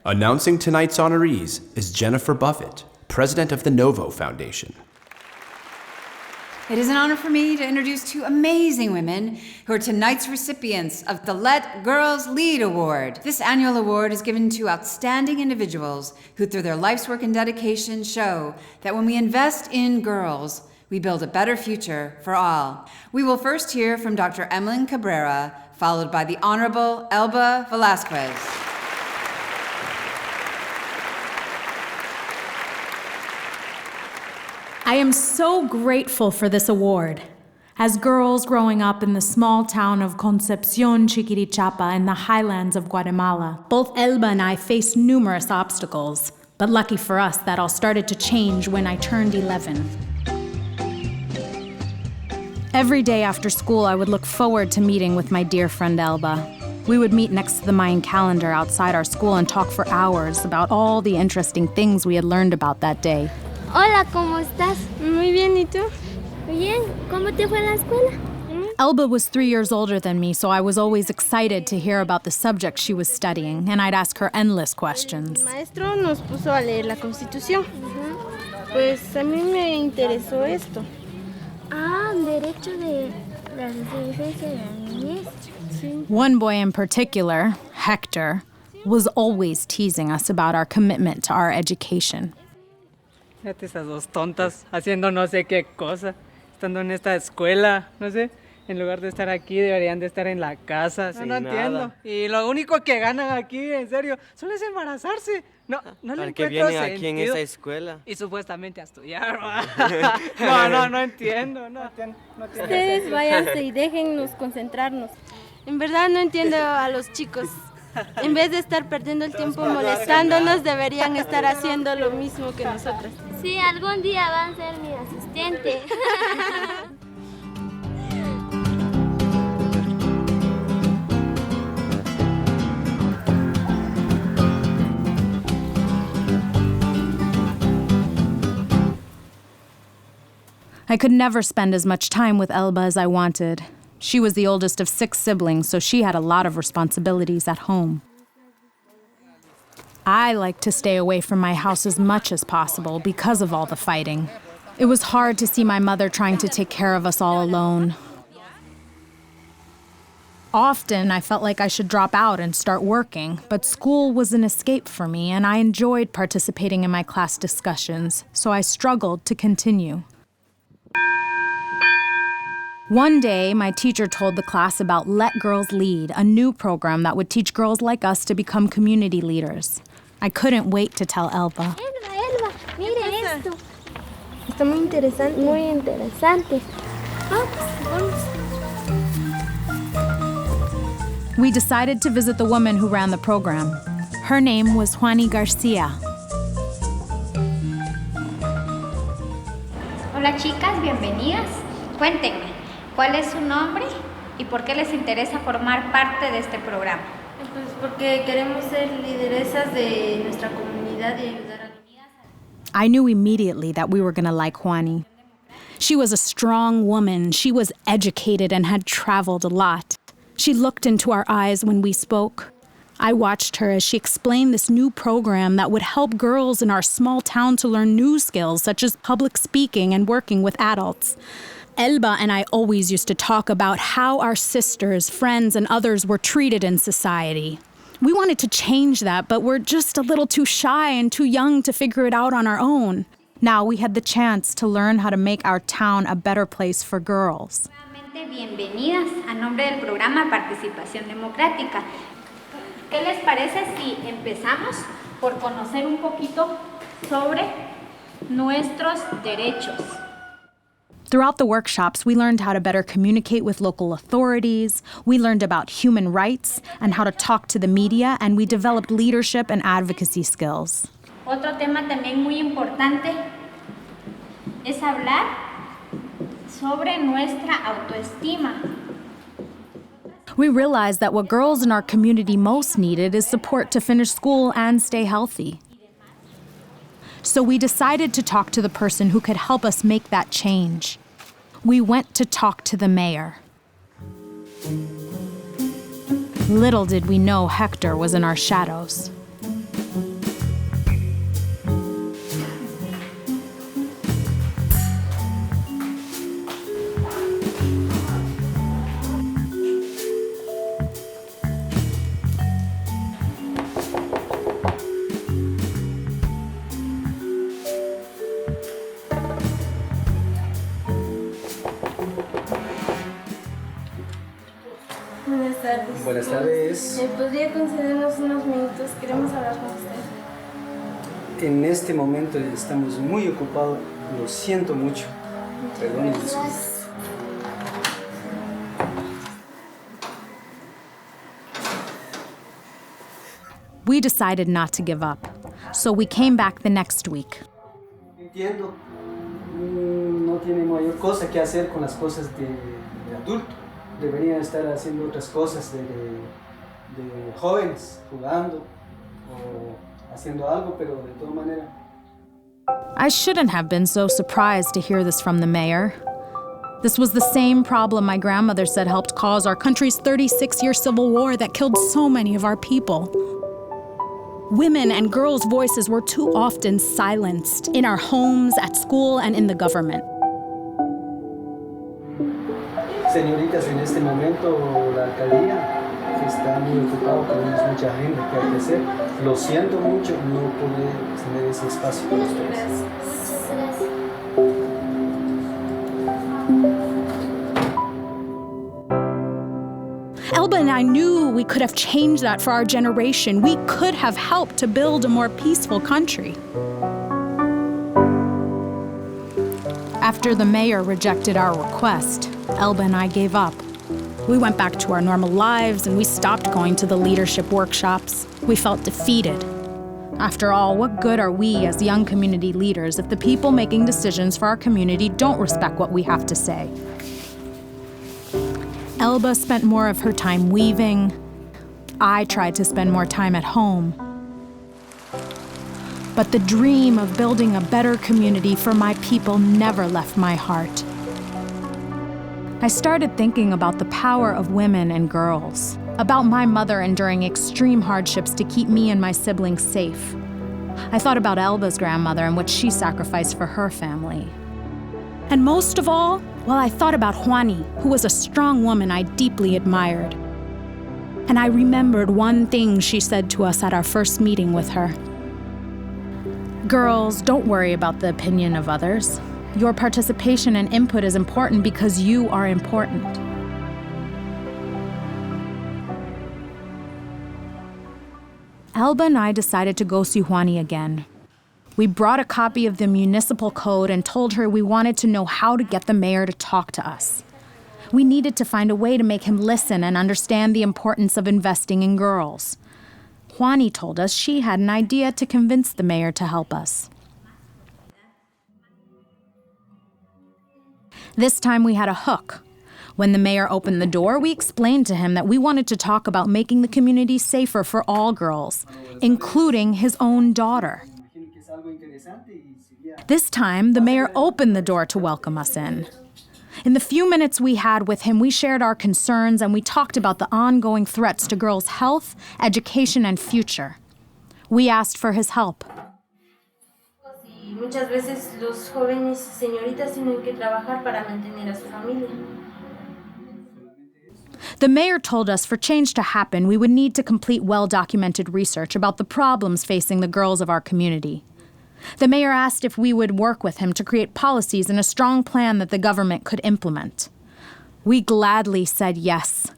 Announcing tonight's honorees is Jennifer Buffett, president of the Novo Foundation. It is an honor for me to introduce two amazing women who are tonight's recipients of the Let Girls Lead Award. This annual award is given to outstanding individuals who, through their life's work and dedication, show that when we invest in girls, we build a better future for all. We will first hear from Dr. Emelin Cabrera, followed by the Honorable Elba Velasquez. I am so grateful for this award. As girls growing up in the small town of Concepcion, Chiquirichapa in the highlands of Guatemala, both Elba and I faced numerous obstacles. But lucky for us, that all started to change when I turned 11. Every day after school, I would look forward to meeting with my dear friend Elba. We would meet next to the Mayan calendar outside our school and talk for hours about all the interesting things we had learned about that day. Hola, ¿cómo estás? Muy bien, ¿y tú? Bien, ¿cómo te fue en la escuela? Elba was 3 years older than me, so I was always excited to hear about the subject she was studying, and I'd ask her endless questions. El maestro nos puso a leer la Constitución. Pues a mí me interesó esto. Ah, derecho de la defensa de la niñez. Sí. One boy in particular, Hector, was always teasing us about our commitment to our education. Fíjate esas dos tontas haciendo no sé qué cosa, estando en esta escuela, no sé, en lugar de estar aquí deberían de estar en la casa. No entiendo. Y lo único que ganan aquí, en serio, solo es embarazarse. No le encuentro vienen sentido. aquí en esa escuela? Y supuestamente a estudiar. No entiendo. Ustedes váyanse y déjennos concentrarnos. En verdad no entiendo a los chicos. En vez de estar perdiendo el tiempo molestándonos, deberían estar haciendo lo mismo que nosotras. Sí, algún día van a ser mi asistente. I could never spend as much time with Elba as I wanted. She was the oldest of 6 siblings, so she had a lot of responsibilities at home. I liked to stay away from my house as much as possible because of all the fighting. It was hard to see my mother trying to take care of us all alone. Often, I felt like I should drop out and start working, but school was an escape for me, and I enjoyed participating in my class discussions, so I struggled to continue. One day, my teacher told the class about Let Girls Lead, a new program that would teach girls like us to become community leaders. I couldn't wait to tell Elba. Elba, mire esto. Está muy interesante. Muy interesante. Vamos. We decided to visit the woman who ran the program. Her name was Juani Garcia. Hola chicas, bienvenidas. Cuéntenme, ¿cuál es su nombre y por qué les interesa formar parte de este programa? Pues porque queremos ser lideresas de nuestra comunidad y ayudar a niñas. I knew immediately that we were going to like Juani. She was a strong woman. She was educated and had traveled a lot. She looked into our eyes when we spoke. I watched her as she explained this new program that would help girls in our small town to learn new skills such as public speaking and working with adults. Elba and I always used to talk about how our sisters, friends, and others were treated in society. We wanted to change that, but we're just a little too shy and too young to figure it out on our own. Now we had the chance to learn how to make our town a better place for girls. Bienvenidas a nombre del programa Participación Democrática. ¿Qué les parece si empezamos por conocer un poquito sobre nuestros derechos? Throughout the workshops, we learned how to better communicate with local authorities, we learned about human rights and how to talk to the media, and we developed leadership and advocacy skills. Otro tema también muy importante es hablar sobre nuestra autoestima. We realized that what girls in our community most needed is support to finish school and stay healthy. So we decided to talk to the person who could help us make that change. We went to talk to the mayor. Little did we know Hector was in our shadows. Buenas tardes. ¿Podría concedernos unos minutos? Queremos hablar con usted. En este momento estamos muy ocupados. Lo siento mucho. Perdón y disculpas. We decided not to give up, so we came back the next week. Entiendo. No tiene mayor cosa que hacer con las cosas de adulto. Deberían estar haciendo otras cosas de jóvenes, jugando o haciendo algo, pero de todas maneras. I shouldn't have been so surprised to hear this from the mayor. This was the same problem my grandmother said helped cause our country's 36-year civil war that killed so many of our people. Women and girls' voices were too often silenced in our homes, at school, and in the government. Señoritas, en este momento la alcaldía está muy ocupada, tenemos mucha agenda que hay que hacer. Lo siento mucho, no pude tener ese espacio con ustedes. Elba and I knew we could have changed that for our generation. We could have helped to build a more peaceful country. After the mayor rejected our request, Elba and I gave up. We went back to our normal lives and we stopped going to the leadership workshops. We felt defeated. After all, what good are we as young community leaders if the people making decisions for our community don't respect what we have to say? Elba spent more of her time weaving. I tried to spend more time at home. But the dream of building a better community for my people never left my heart. I started thinking about the power of women and girls, about my mother enduring extreme hardships to keep me and my siblings safe. I thought about Elba's grandmother and what she sacrificed for her family. And most of all, well, I thought about Juani, who was a strong woman I deeply admired. And I remembered one thing she said to us at our first meeting with her. Girls, don't worry about the opinion of others. Your participation and input is important because you are important. Elba and I decided to go see Juani again. We brought a copy of the municipal code and told her we wanted to know how to get the mayor to talk to us. We needed to find a way to make him listen and understand the importance of investing in girls. Juani told us she had an idea to convince the mayor to help us. This time we had a hook. When the mayor opened the door, we explained to him that we wanted to talk about making the community safer for all girls, including his own daughter. This time, the mayor opened the door to welcome us in. In the few minutes we had with him, we shared our concerns and we talked about the ongoing threats to girls' health, education, and future. We asked for his help. Muchas veces los jóvenes señoritas tienen que trabajar para mantener a su familia. The mayor told us for change to happen, we would need to complete well-documented research about the problems facing the girls of our community. The mayor asked if we would work with him to create policies and a strong plan that the government could implement. We gladly said yes.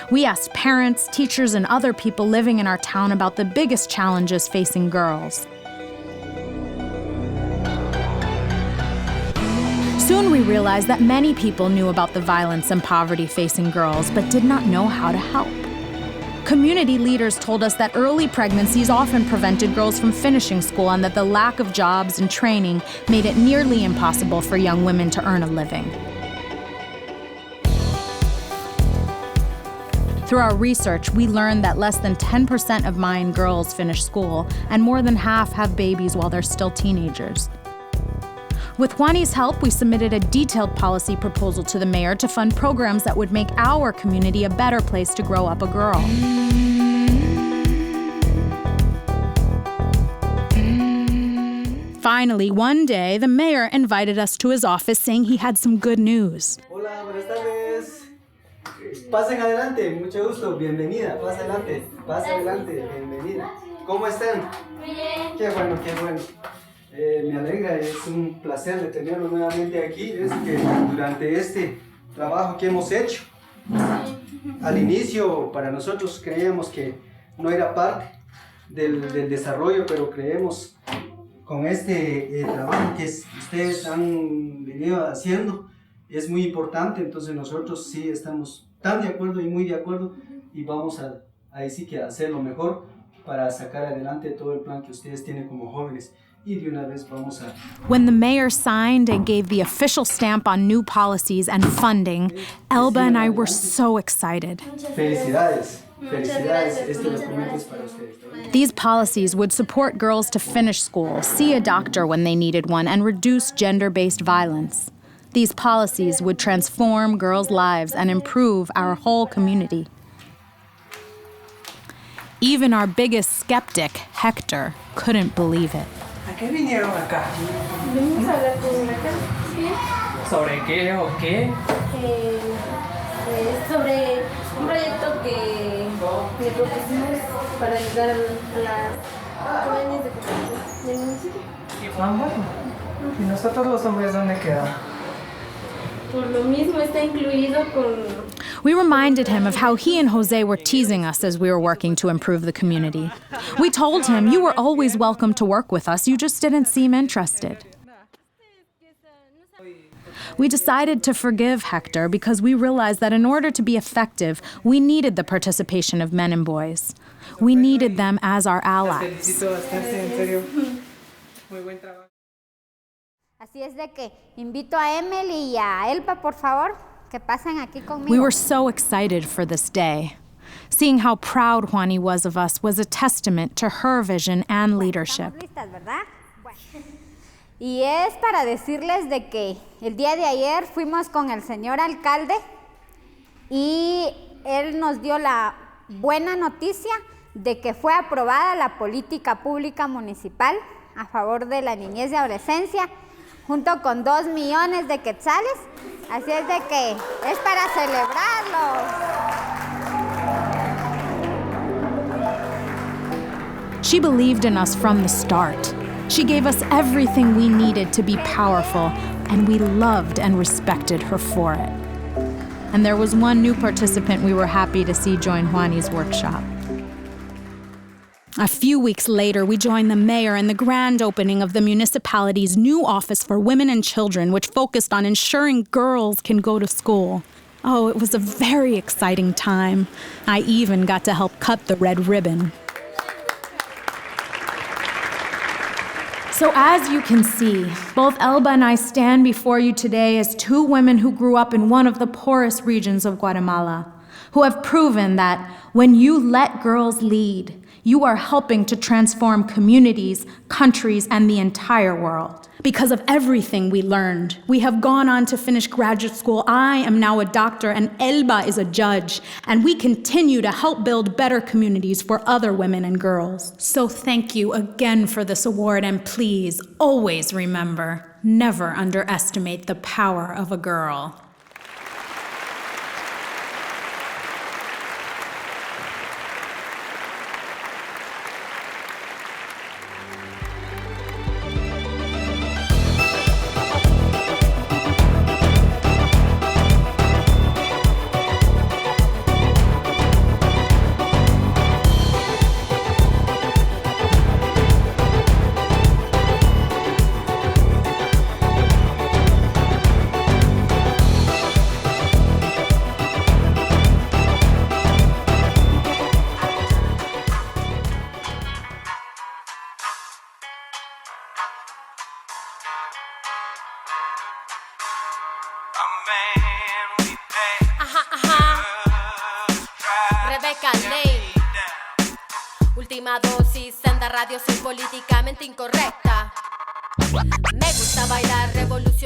We asked parents, teachers, and other people living in our town about the biggest challenges facing girls. Soon we realized that many people knew about the violence and poverty facing girls, but did not know how to help. Community leaders told us that early pregnancies often prevented girls from finishing school and that the lack of jobs and training made it nearly impossible for young women to earn a living. Through our research, we learned that less than 10% of Mayan girls finish school, and more than half have babies while they're still teenagers. With Juani's help, we submitted a detailed policy proposal to the mayor to fund programs that would make our community a better place to grow up a girl. Finally, one day, the mayor invited us to his office saying he had some good news. Hola, buenas tardes. Pasen adelante, mucho gusto, bienvenida. Pasa adelante, bienvenida. ¿Cómo están? Bien. Qué bueno, qué bueno. Me alegra, es un placer de tenerlo nuevamente aquí. Es que durante este trabajo que hemos hecho, al inicio para nosotros creíamos que no era parte del desarrollo, pero creemos con este trabajo que ustedes han venido haciendo, es muy importante. Entonces nosotros sí estamos tan de acuerdo y muy de acuerdo, y vamos a decir que hacer lo mejor para sacar adelante todo el plan que ustedes tienen como jóvenes. Y de una vez vamos a... When the mayor signed and gave the official stamp on new policies and funding, Elba and I were so excited. Felicidades, felicidades, este documento es para ustedes. These policies would support girls to finish school, see a doctor when they needed one, and reduce gender-based violence. These policies would transform girls' lives and improve our whole community. Even our biggest skeptic, Hector, couldn't believe it. ¿A qué vinieron acá? Venimos a hablar con la casa. ¿Sobre qué o qué? Sobre un proyecto que le propusimos para ayudar a las jóvenes del municipio. Ah, bueno. ¿Y nosotros los hombres dónde quedamos? Por lo mismo está incluido con... We reminded him of how he and Jose were teasing us as we were working to improve the community. We told him, you were always welcome to work with us, you just didn't seem interested. We decided to forgive Hector because we realized that in order to be effective, we needed the participation of men and boys. We needed them as our allies. Así es de que invito a Emily y a Elba, por favor, que pasen aquí conmigo. We were so excited for this day. Seeing how proud Juani was of us was a testament to her vision and leadership. Estamos listas, ¿verdad? Bueno. Y es para decirles de que el día de ayer fuimos con el señor alcalde y él nos dio la buena noticia de que fue aprobada la política pública municipal a favor de la niñez y adolescencia, junto con 2 millones de quetzales. Así es de que es para celebrarlo. She believed in us from the start. She gave us everything we needed to be powerful, and we loved and respected her for it. And there was one new participant we were happy to see join Juani's workshop. A few weeks later, we joined the mayor in the grand opening of the municipality's new Office for Women and Children, which focused on ensuring girls can go to school. Oh, it was a very exciting time. I even got to help cut the red ribbon. So as you can see, both Elba and I stand before you today as 2 women who grew up in one of the poorest regions of Guatemala, who have proven that when you let girls lead, you are helping to transform communities, countries, and the entire world. Because of everything we learned, we have gone on to finish graduate school. I am now a doctor, and Elba is a judge, and we continue to help build better communities for other women and girls. So thank you again for this award, and please always remember, never underestimate the power of a girl. REBECA ley. Última dosis, senda radio, soy políticamente incorrecta. Me gusta bailar revolución.